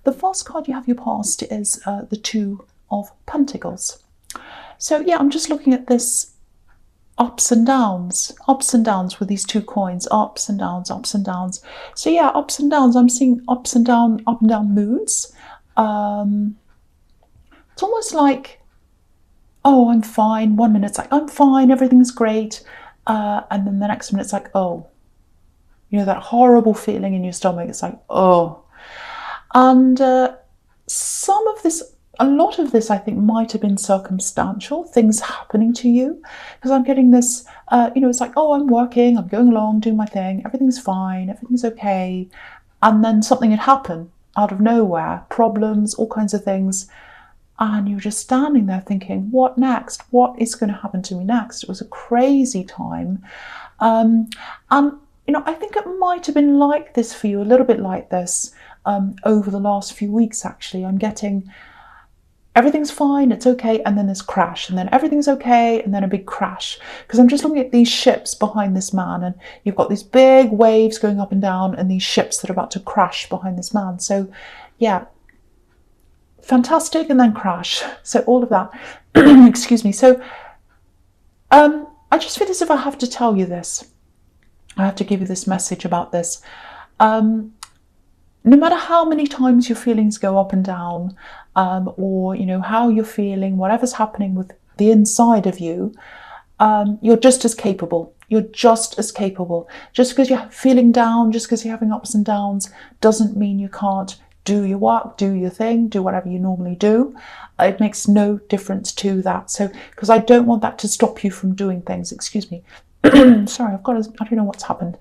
the first card you have your past is the Two of Pentacles. So yeah, I'm just looking at this ups and downs with these two coins, ups and downs, ups and downs. So yeah, ups and downs. I'm seeing up and down moods. It's almost like, oh, I'm fine. 1 minute it's like, I'm fine, everything's great. And then the next minute it's like, oh, you know, that horrible feeling in your stomach. It's like, oh. And a lot of this, I think, might have been circumstantial, things happening to you. Because I'm getting this, it's like, oh, I'm working, I'm going along, doing my thing, everything's fine, everything's okay. And then something had happened out of nowhere, problems, all kinds of things. And you're just standing there thinking, what next? What is going to happen to me next? It was a crazy time. And, I think it might have been like this for you, a little bit like this over the last few weeks, actually. I'm getting everything's fine, it's okay, and then there's crash, and then everything's okay, and then a big crash. Because I'm just looking at these ships behind this man, and you've got these big waves going up and down, and these ships that are about to crash behind this man. So, yeah, fantastic, and then crash. So all of that. Excuse me. So, I just feel as if I have to tell you this. I have to give you this message about this. No matter how many times your feelings go up and down, or how you're feeling, whatever's happening with the inside of you, you're just as capable. You're just as capable. Just because you're feeling down, just because you're having ups and downs, doesn't mean you can't do your work, do your thing, do whatever you normally do. It makes no difference to that. So, because I don't want that to stop you from doing things. Excuse me. Sorry, I don't know what's happened.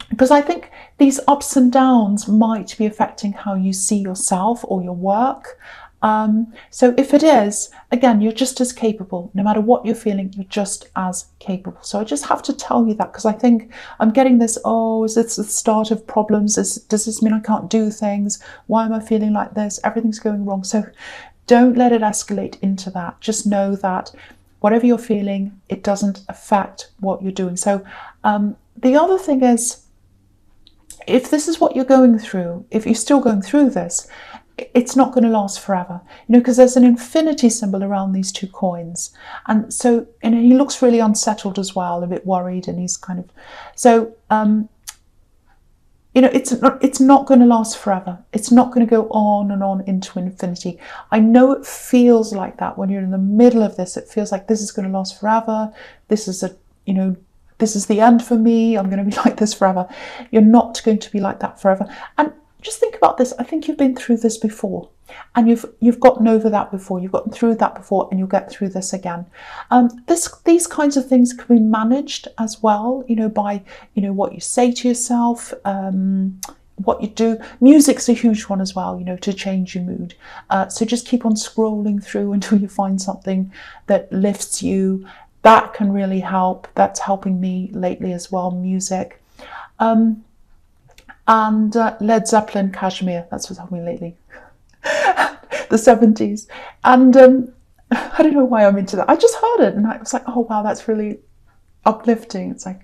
Because I think these ups and downs might be affecting how you see yourself or your work. So if it is, again, you're just as capable. No matter what you're feeling, you're just as capable. So I just have to tell you that, because I think I'm getting this, oh, is this the start of problems? Does this mean I can't do things? Why am I feeling like this? Everything's going wrong. So don't let it escalate into that. Just know that whatever you're feeling, it doesn't affect what you're doing. So the other thing is, if this is what you're going through, if you're still going through this, it's not going to last forever, because there's an infinity symbol around these two coins. And so, and he looks really unsettled as well, a bit worried, and he's kind of, so, it's not going to last forever. It's not going to go on and on into infinity. I know it feels like that when you're in the middle of this. It feels like this is going to last forever. This is this is the end for me. I'm going to be like this forever. You're not going to be like that forever. And just think about this. I think you've been through this before, and you've gotten over that before. You've gotten through that before, and you'll get through this again. These kinds of things can be managed as well, by what you say to yourself, what you do. Music's a huge one as well, to change your mood. So just keep on scrolling through until you find something that lifts you. That can really help. That's helping me lately as well, music. And Led Zeppelin, Kashmir, that's what's helping me lately. The 70s. And I don't know why I'm into that. I just heard it and I was like, oh wow, that's really uplifting. It's like,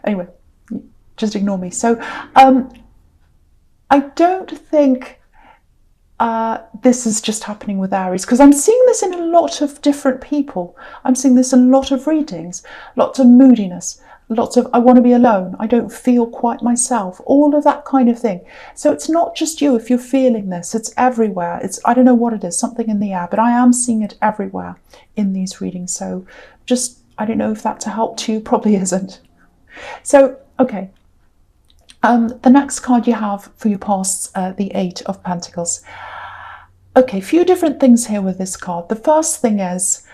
anyway, just ignore me. So I don't think this is just happening with Aries, because I'm seeing this in a lot of different people. I'm seeing this in a lot of readings, lots of moodiness, lots of I want to be alone, I don't feel quite myself, all of that kind of thing. So it's not just you if you're feeling this, it's everywhere. It's, I don't know what it is, something in the air, but I am seeing it everywhere in these readings. So just, I don't know if that's a help to you, probably isn't. So, okay. The next card you have for your past, the Eight of Pentacles. Okay, a few different things here with this card. The first thing is,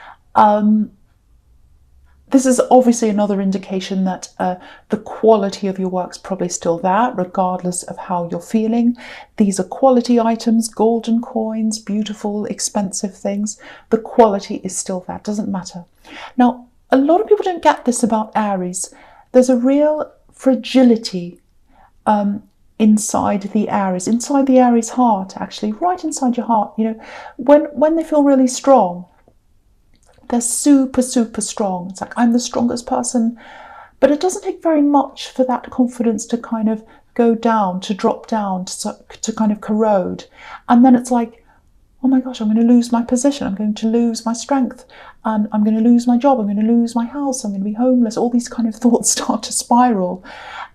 this is obviously another indication that the quality of your work's probably still there, regardless of how you're feeling. These are quality items, golden coins, beautiful, expensive things. The quality is still there, doesn't matter. Now, a lot of people don't get this about Aries. There's a real fragility inside the Aries heart, actually, right inside your heart. When they feel really strong, they're super, super strong. It's like, I'm the strongest person. But it doesn't take very much for that confidence to kind of go down, to drop down, to kind of corrode. And then it's like, oh my gosh, I'm going to lose my position. I'm going to lose my strength. I'm going to lose my job. I'm going to lose my house. I'm going to be homeless. All these kind of thoughts start to spiral.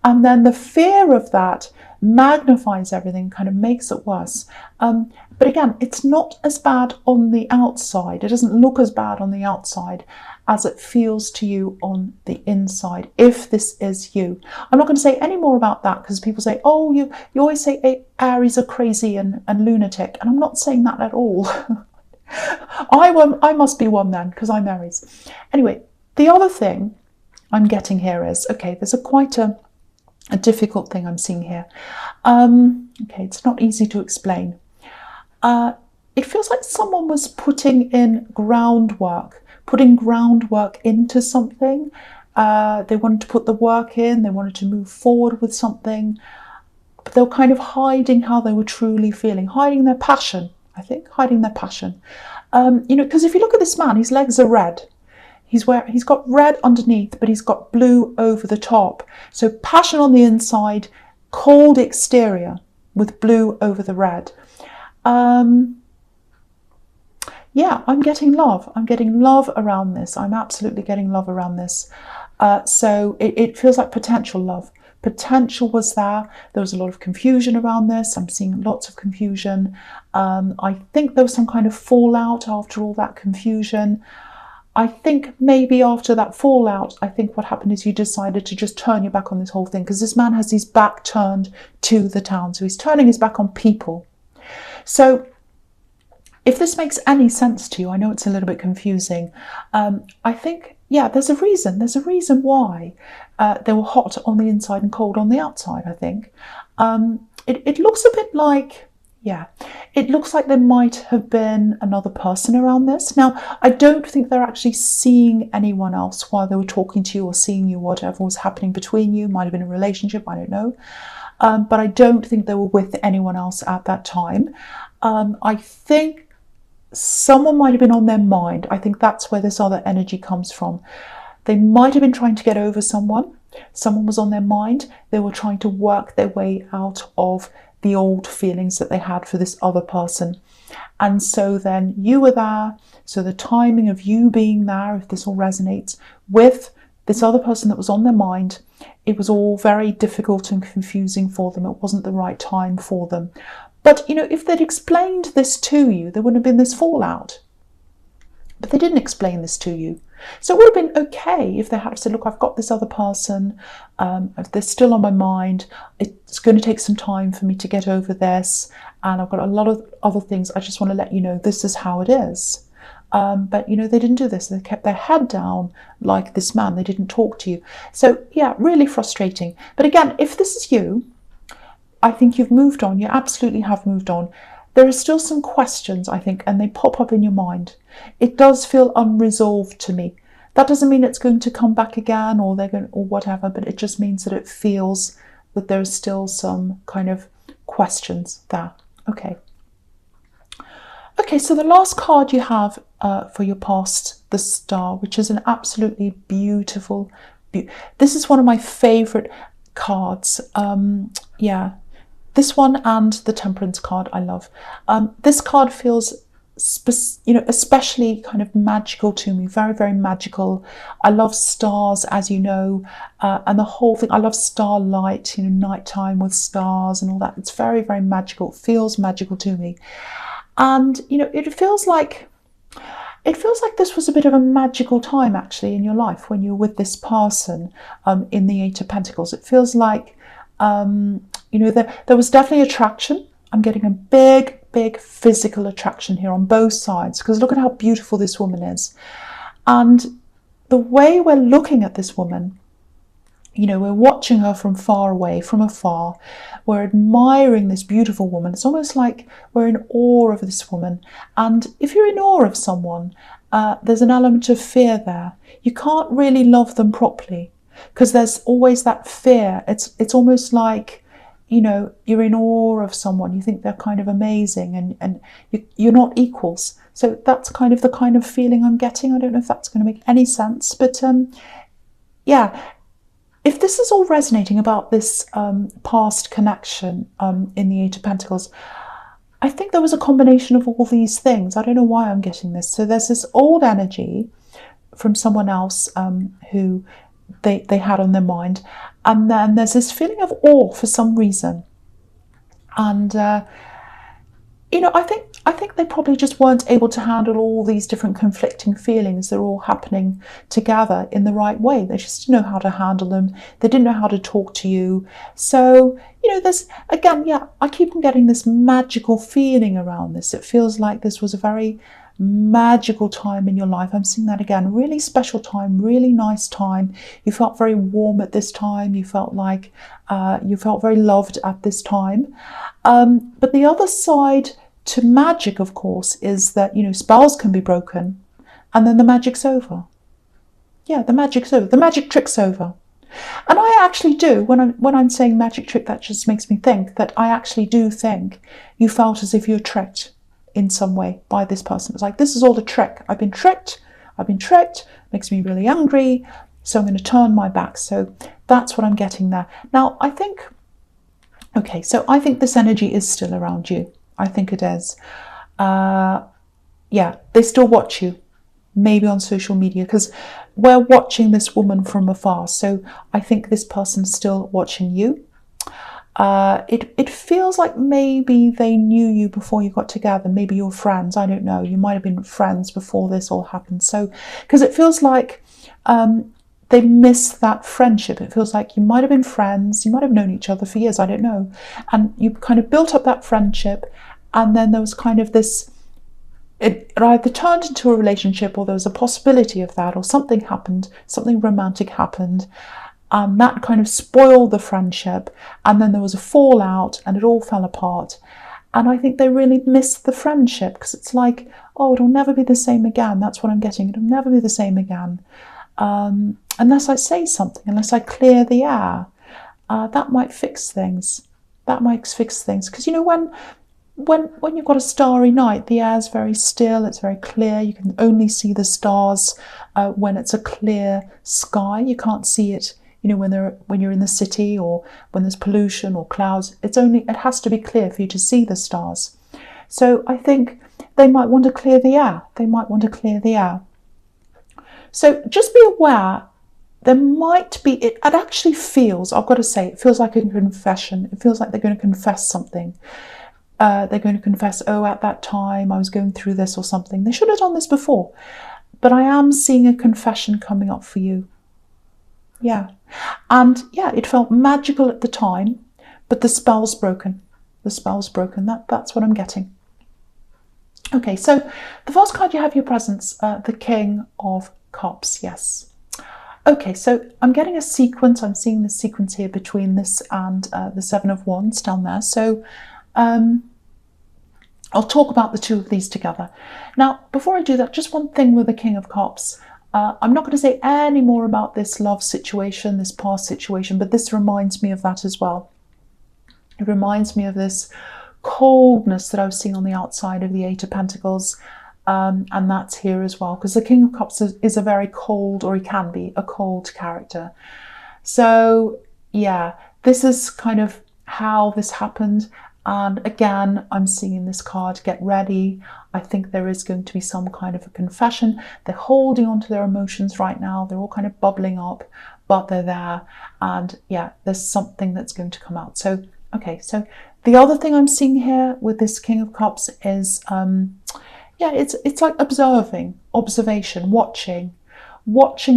And then the fear of that magnifies everything, kind of makes it worse. But again, it's not as bad on the outside. It doesn't look as bad on the outside as it feels to you on the inside, if this is you. I'm not going to say any more about that, because people say, oh, you always say Aries are crazy and lunatic. And I'm not saying that at all. I must be one then, because I'm Aries. Anyway, the other thing I'm getting here is, okay, there's quite a difficult thing I'm seeing here. Okay, it's not easy to explain. It feels like someone was putting groundwork into something. They wanted to put the work in, they wanted to move forward with something, but they were kind of hiding how they were truly feeling, hiding their passion, I think, hiding their passion. Because if you look at this man, his legs are red. He's got red underneath, but he's got blue over the top. So passion on the inside, cold exterior with blue over the red. Yeah, I'm getting love. I'm getting love around this. I'm absolutely getting love around this. So it feels like potential love. Potential was there. There was a lot of confusion around this. I'm seeing lots of confusion. I think there was some kind of fallout after all that confusion. I think maybe after that fallout, I think what happened is you decided to just turn your back on this whole thing, because this man has his back turned to the town. So he's turning his back on people. So if this makes any sense to you, I know it's a little bit confusing. I think, yeah, there's a reason. There's a reason why they were hot on the inside and cold on the outside, I think. It looks a bit like, yeah, it looks like there might have been another person around this. Now, I don't think they're actually seeing anyone else while they were talking to you or seeing you, whatever was happening between you. Might have been a relationship, I don't know. But I don't think they were with anyone else at that time. I think someone might have been on their mind. I think that's where this other energy comes from. They might have been trying to get over someone. Someone was on their mind. They were trying to work their way out of the old feelings that they had for this other person. And so then you were there. So the timing of you being there, if this all resonates, with this other person that was on their mind, it was all very difficult and confusing for them. It wasn't the right time for them. But, if they'd explained this to you, there wouldn't have been this fallout. But they didn't explain this to you. So it would have been okay if they had said, look, I've got this other person, they're still on my mind, it's going to take some time for me to get over this, and I've got a lot of other things, I just want to let you know this is how it is. But, they didn't do this. They kept their head down like this man. They didn't talk to you. So, yeah, really frustrating. But again, if this is you, I think you've moved on. You absolutely have moved on. There are still some questions, I think, and they pop up in your mind. It does feel unresolved to me. That doesn't mean it's going to come back again or whatever, but it just means that it feels that there's still some kind of questions there. Okay. Okay, so the last card you have for your past, the Star, which is an absolutely beautiful. This is one of my favourite cards. Yeah. This one and the Temperance card I love. This card feels, especially kind of magical to me. Very, very magical. I love stars, as you know, and the whole thing. I love starlight, nighttime with stars and all that. It's very, very magical. It feels magical to me. And, it feels like this was a bit of a magical time, actually, in your life when you were with this person in the Eight of Pentacles. It feels like, there was definitely attraction. I'm getting a big, big physical attraction here on both sides, because look at how beautiful this woman is. And the way we're looking at this woman, we're watching her from far away, from afar. We're admiring this beautiful woman. It's almost like we're in awe of this woman. And if you're in awe of someone, there's an element of fear there. You can't really love them properly, because there's always that fear. It's almost like, you're in awe of someone. You think they're kind of amazing, and you're not equals. So that's kind of the kind of feeling I'm getting. I don't know if that's going to make any sense, but yeah. if this is all resonating about this past connection in the Eight of Pentacles, I think there was a combination of all these things. I don't know why I'm getting this. So there's this old energy from someone else who they had on their mind. And then there's this feeling of awe for some reason. And, I think they probably just weren't able to handle all these different conflicting feelings. They're all happening together in the right way. They just didn't know how to handle them. They didn't know how to talk to you. So, there's, again, I keep on getting this magical feeling around this. It feels like this was a very magical time in your life. I'm seeing that again. Really special time, really nice time. You felt very warm at this time. You felt like you felt very loved at this time. But the other side to magic, of course, is that, spells can be broken and then the magic's over. Yeah, the magic's over. The magic trick's over. And I actually do, when I'm saying magic trick, that just makes me think that I actually do think you felt as if you were tricked in some way by this person. It's like, this is all the trick. I've been tricked, makes me really angry, so I'm going to turn my back. So that's what I'm getting there. Now, I think this energy is still around you. I think it is. They still watch you, maybe on social media, because we're watching this woman from afar. So I think this person's still watching you. It feels like maybe they knew you before you got together. Maybe you're friends. I don't know. You might have been friends before this all happened. So, because it feels like they missed that friendship. It feels like you might have been friends. You might have known each other for years. I don't know. And you kind of built up that friendship. And then there was kind of this, it either turned into a relationship, or there was a possibility of that, or something happened, something romantic happened. And that kind of spoiled the friendship, and then there was a fallout and it all fell apart. And I think they really missed the friendship, because it's like, oh, it'll never be the same again. That's what I'm getting. It'll never be the same again. Unless I say something, unless I clear the air. That might fix things. Because, when you've got a starry night, the air's very still, it's very clear. You can only see the stars when it's a clear sky. You can't see it when you're in the city, or when there's pollution or clouds. It has to be clear for you to see the stars. So I think they might want to clear the air. So just be aware, there might be, it actually feels, I've got to say, it feels like a confession. It feels like they're going to confess something. They're going to confess, oh, at that time I was going through this or something. They should have done this before. But I am seeing a confession coming up for you. Yeah. And it felt magical at the time, but the spell's broken. That's what I'm getting. Okay, so the first card you have your presence, the King of Cups, yes. Okay, so I'm getting a sequence. I'm seeing the sequence here between this and the Seven of Wands down there. So I'll talk about the two of these together. Now, before I do that, just one thing with the King of Cups. I'm not going to say any more about this love situation, this past situation, but this reminds me of that as well. It reminds me of this coldness that I was seeing on the outside of the Eight of Pentacles, and that's here as well, because the King of Cups is a very cold, or he can be a cold character. So yeah, this is kind of how this happened. And again, I'm seeing this card, get ready. I think there is going to be some kind of a confession. They're holding on to their emotions right now. They're all kind of bubbling up, but they're there. And yeah, there's something that's going to come out. So, okay, so the other thing I'm seeing here with this King of Cups is, it's like observation, watching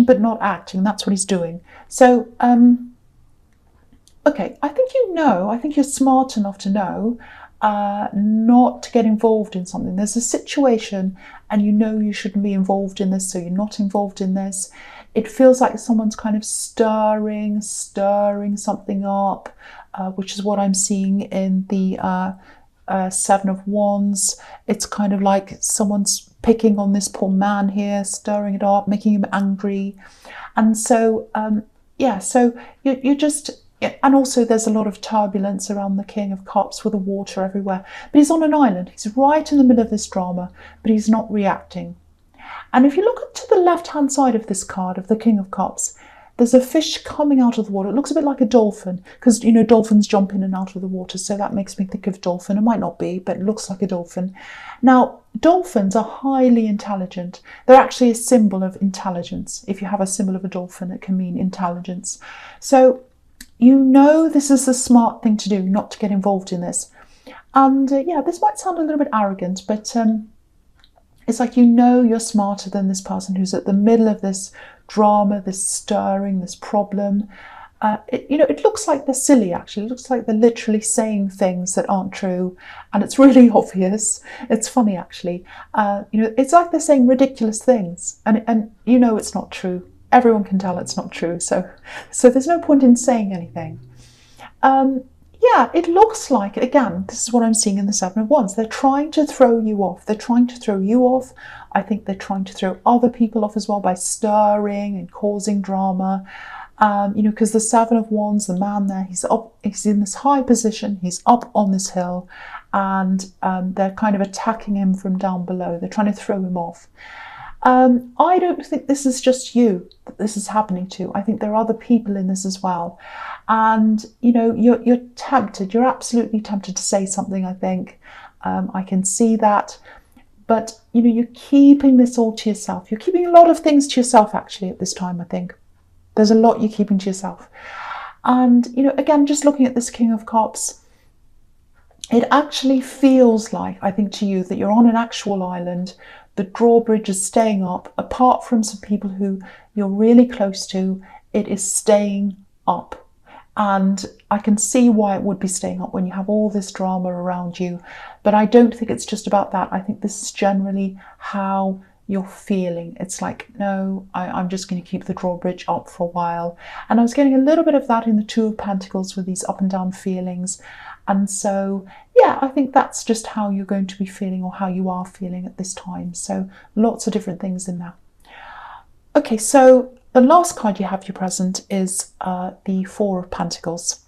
but not acting. That's what he's doing. So, okay, I think you're smart enough to know not to get involved in something. There's a situation and you shouldn't be involved in this, so you're not involved in this. It feels like someone's kind of stirring something up, which is what I'm seeing in the Seven of Wands. It's kind of like someone's picking on this poor man here, stirring it up, making him angry. And so, so you just... And also there's a lot of turbulence around the King of Cups with the water everywhere. But he's on an island. He's right in the middle of this drama, but he's not reacting. And if you look to the left-hand side of this card, of the King of Cups, there's a fish coming out of the water. It looks a bit like a dolphin, because dolphins jump in and out of the water, so that makes me think of dolphin. It might not be, but it looks like a dolphin. Now, dolphins are highly intelligent. They're actually a symbol of intelligence. If you have a symbol of a dolphin, it can mean intelligence. So this is the smart thing to do, not to get involved in this. And this might sound a little bit arrogant, but it's like you're smarter than this person who's at the middle of this drama, this stirring, this problem. It looks like they're silly, actually. It looks like they're literally saying things that aren't true, and it's really obvious. It's funny, actually. It's like they're saying ridiculous things, and it's not true. Everyone can tell it's not true, so there's no point in saying anything. It looks like, again, this is what I'm seeing in the Seven of Wands. They're trying to throw you off. They're trying to throw you off. I think they're trying to throw other people off as well by stirring and causing drama. Because the Seven of Wands, the man there, he's in this high position. He's up on this hill, and they're kind of attacking him from down below. They're trying to throw him off. I don't think this is just you that this is happening to. I think there are other people in this as well. And, you're tempted. You're absolutely tempted to say something, I think. I can see that. But, you're keeping this all to yourself. You're keeping a lot of things to yourself, actually, at this time, I think. There's a lot you're keeping to yourself. And, again, just looking at this King of Cups, it actually feels like, I think to you, that you're on an actual island. The drawbridge is staying up. Apart from some people who you're really close to, it is staying up. And I can see why it would be staying up when you have all this drama around you. But I don't think it's just about that. I think this is generally how you're feeling. It's like, no, I'm just going to keep the drawbridge up for a while. And I was getting a little bit of that in the Two of Pentacles with these up and down feelings. And so, I think that's just how you're going to be feeling, or how you are feeling at this time. So lots of different things in there. Okay, so the last card you have your present is the Four of Pentacles.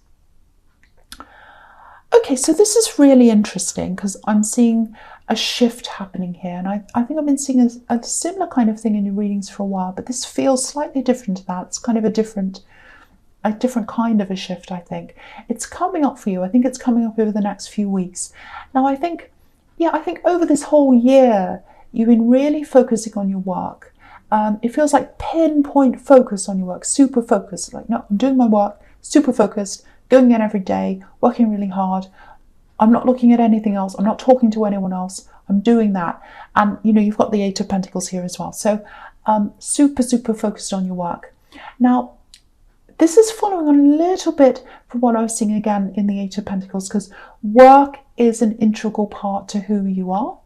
Okay, so this is really interesting because I'm seeing a shift happening here. And I think I've been seeing a similar kind of thing in your readings for a while, but this feels slightly different to that. It's kind of a different kind of a shift, I think. It's coming up for you. I think it's coming up over the next few weeks. Now, I think over this whole year, you've been really focusing on your work. It feels like pinpoint focus on your work, super focused. Like, no, I'm doing my work, super focused, going in every day, working really hard. I'm not looking at anything else. I'm not talking to anyone else. I'm doing that. And, you've got the Eight of Pentacles here as well. So super, super focused on your work. Now, this is following on a little bit from what I was seeing again in the Eight of Pentacles, because work is an integral part to who you are,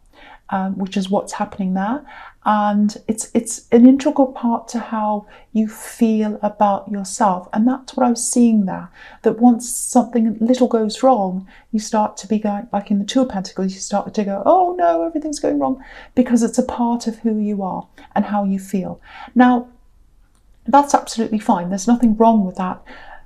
which is what's happening there. And it's an integral part to how you feel about yourself. And that's what I was seeing there, that once something little goes wrong, you start to be going, like in the Two of Pentacles, you start to go, oh no, everything's going wrong, because it's a part of who you are and how you feel. Now, that's absolutely fine. There's nothing wrong with that.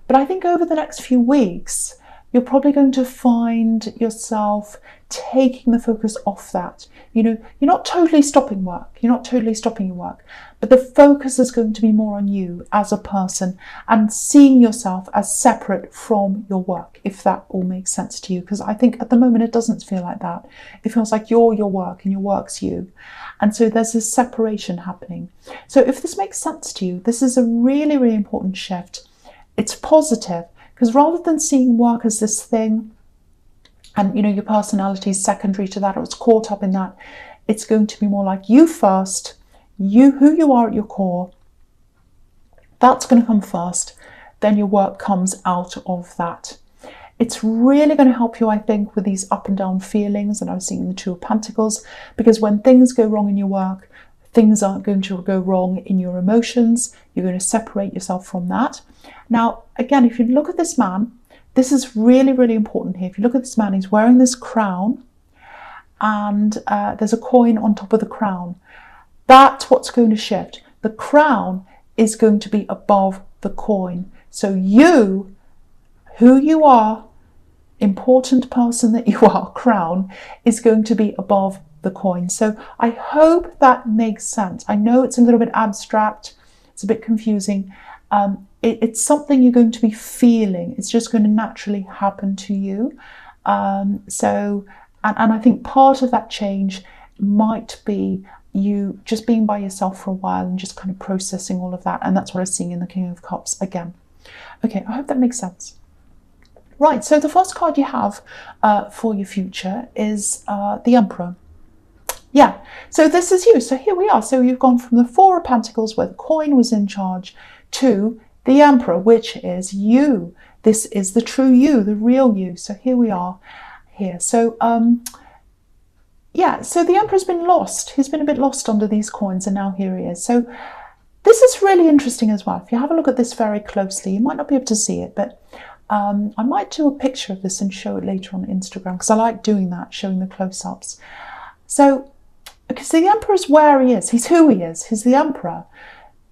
But I think over the next few weeks, you're probably going to find yourself taking the focus off that. You're not totally stopping work. You're not totally stopping your work. But the focus is going to be more on you as a person and seeing yourself as separate from your work, if that all makes sense to you. Because I think at the moment it doesn't feel like that. It feels like you're your work and your work's you. And so there's this separation happening. So if this makes sense to you, this is a really, really important shift. It's positive, because rather than seeing work as this thing, and your personality is secondary to that, or it's caught up in that, it's going to be more like you first, who you are at your core. That's going to come first. Then your work comes out of that. It's really going to help you, I think, with these up and down feelings that I was seeing in the Two of Pentacles, because when things go wrong in your work, things aren't going to go wrong in your emotions. You're going to separate yourself from that. Now, again, if you look at this man, this is really, really important here. If you look at this man, he's wearing this crown, and there's a coin on top of the crown. That's what's going to shift. The crown is going to be above the coin. So you, who you are, important person that you are, crown, is going to be above the coin. So I hope that makes sense. I know it's a little bit abstract. It's a bit confusing. It's something you're going to be feeling. It's just going to naturally happen to you. And I think part of that change might be you just being by yourself for a while and just kind of processing all of that. And that's what I'm seeing in the King of Cups again. Okay, I hope that makes sense. Right, so the first card you have for your future is the Emperor. Yeah, so this is you. So here we are. So you've gone from the Four of Pentacles, where the coin was in charge, to the Emperor, which is you. This is the true you, the real you. So here we are here. So yeah, so the Emperor's been lost. He's been a bit lost under these coins, and now here he is. So this is really interesting as well. If you have a look at this very closely, you might not be able to see it, but I might do a picture of this and show it later on Instagram, because I like doing that, showing the close-ups. So, because the Emperor is where he is. He's who he is. He's the Emperor,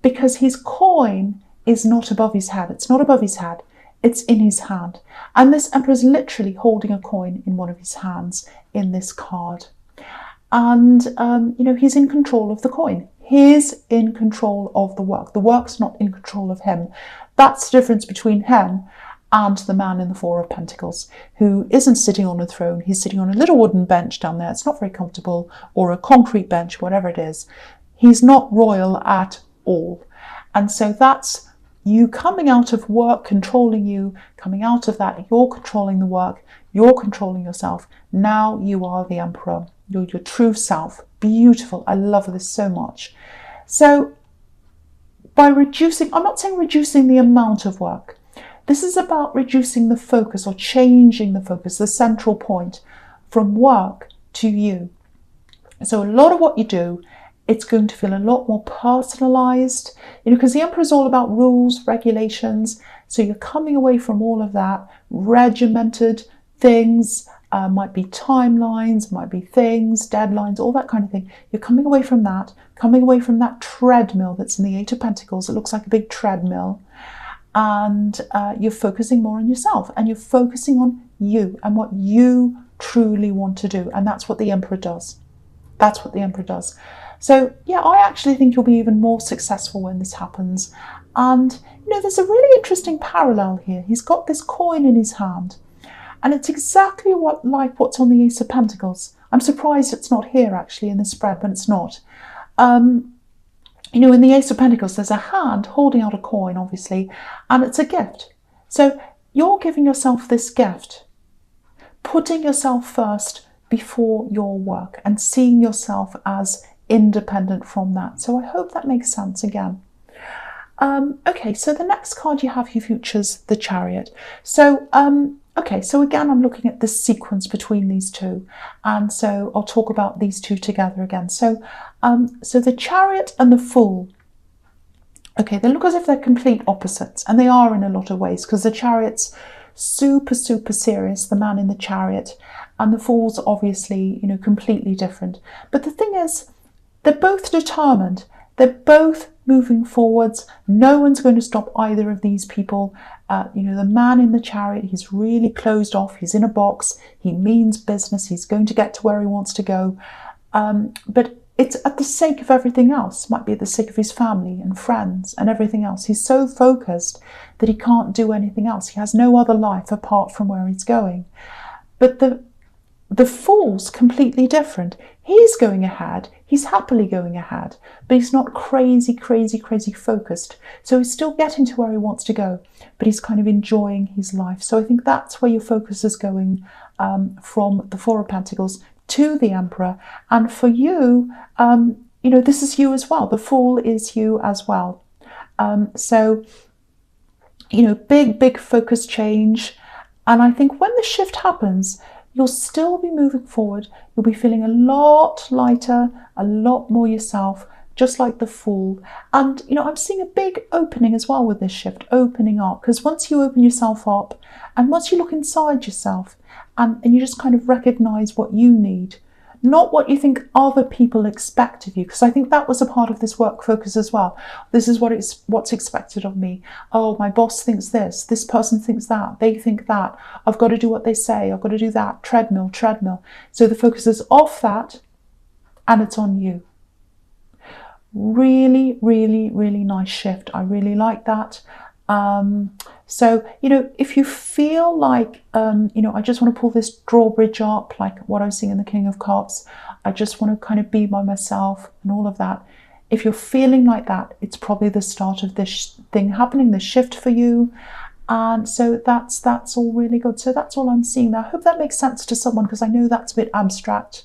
because his coin is not above his head. It's not above his head. It's in his hand. And this Emperor is literally holding a coin in one of his hands in this card. And, you know, he's in control of the coin. He's in control of the work. The work's not in control of him. That's the difference between him and the man in the Four of Pentacles, who isn't sitting on a throne. He's sitting on a little wooden bench down there. It's not very comfortable, or a concrete bench, whatever it is. He's not royal at all. And so that's you coming out of work, controlling you, coming out of that. You're controlling the work. You're controlling yourself. Now you are the Emperor. You're your true self. Beautiful. I love this so much. So by reducing, I'm not saying reducing the amount of work. This is about reducing the focus, or changing the focus, the central point, from work to you. So a lot of what you do, it's going to feel a lot more personalized, you know, because the Emperor is all about rules, regulations. So you're coming away from all of that, regimented things, might be timelines, might be things, deadlines, all that kind of thing. You're coming away from that treadmill that's in the Eight of Pentacles. It looks like a big treadmill. And you're focusing more on yourself, and you're focusing on you and what you truly want to do. And that's what the Emperor does. That's what the Emperor does. So yeah, I actually think you'll be even more successful when this happens. And you know, there's a really interesting parallel here. He's got this coin in his hand, and it's exactly like what's on the Ace of Pentacles. I'm surprised it's not here actually in the spread, but it's not. You know, in the Ace of Pentacles, there's a hand holding out a coin, obviously, and it's a gift. So you're giving yourself this gift, putting yourself first before your work, and seeing yourself as independent from that. So I hope that makes sense again. Okay, so the next card you have here features the Chariot. So, okay, so again, I'm looking at this sequence between these two. And so I'll talk about these two together again. So, so the Chariot and the Fool, okay, they look as if they're complete opposites. And they are in a lot of ways, because the Chariot's super, super serious, the man in the Chariot. And the Fool's obviously, you know, completely different. But the thing is, they're both determined. They're both moving forwards. No one's going to stop either of these people. You know, the man in the Chariot, he's really closed off. He's in a box. He means business. He's going to get to where he wants to go. But it's at the sake of everything else. It might be at the sake of his family and friends and everything else. He's so focused that he can't do anything else. He has no other life apart from where he's going. But the Fool's completely different. He's going ahead. He's happily going ahead, but he's not crazy, crazy, crazy focused. So he's still getting to where he wants to go, but he's kind of enjoying his life. So I think that's where your focus is going, from the Four of Pentacles to the Emperor. And for you, you know, this is you as well. The Fool is you as well. So, you know, big, big focus change. And I think when the shift happens, you'll still be moving forward. You'll be feeling a lot lighter, a lot more yourself, just like the Fool. And, you know, I'm seeing a big opening as well with this shift, opening up. Because once you open yourself up, and once you look inside yourself, and you just kind of recognize what you need, not what you think other people expect of you. Because I think that was a part of this work focus as well. This is what's expected of me. Oh, my boss thinks this person thinks that, they think that, I've got to do what they say, I've got to do that, treadmill, treadmill. So the focus is off that, and it's on you. Really, really, really nice shift. I really like that. So, if you feel like, I just want to pull this drawbridge up, like what I was seeing in the King of Cups, I just want to kind of be by myself and all of that. If you're feeling like that, it's probably the start of this thing happening, this shift for you. And so that's all really good. So that's all I'm seeing there. I hope that makes sense to someone, because I know that's a bit abstract.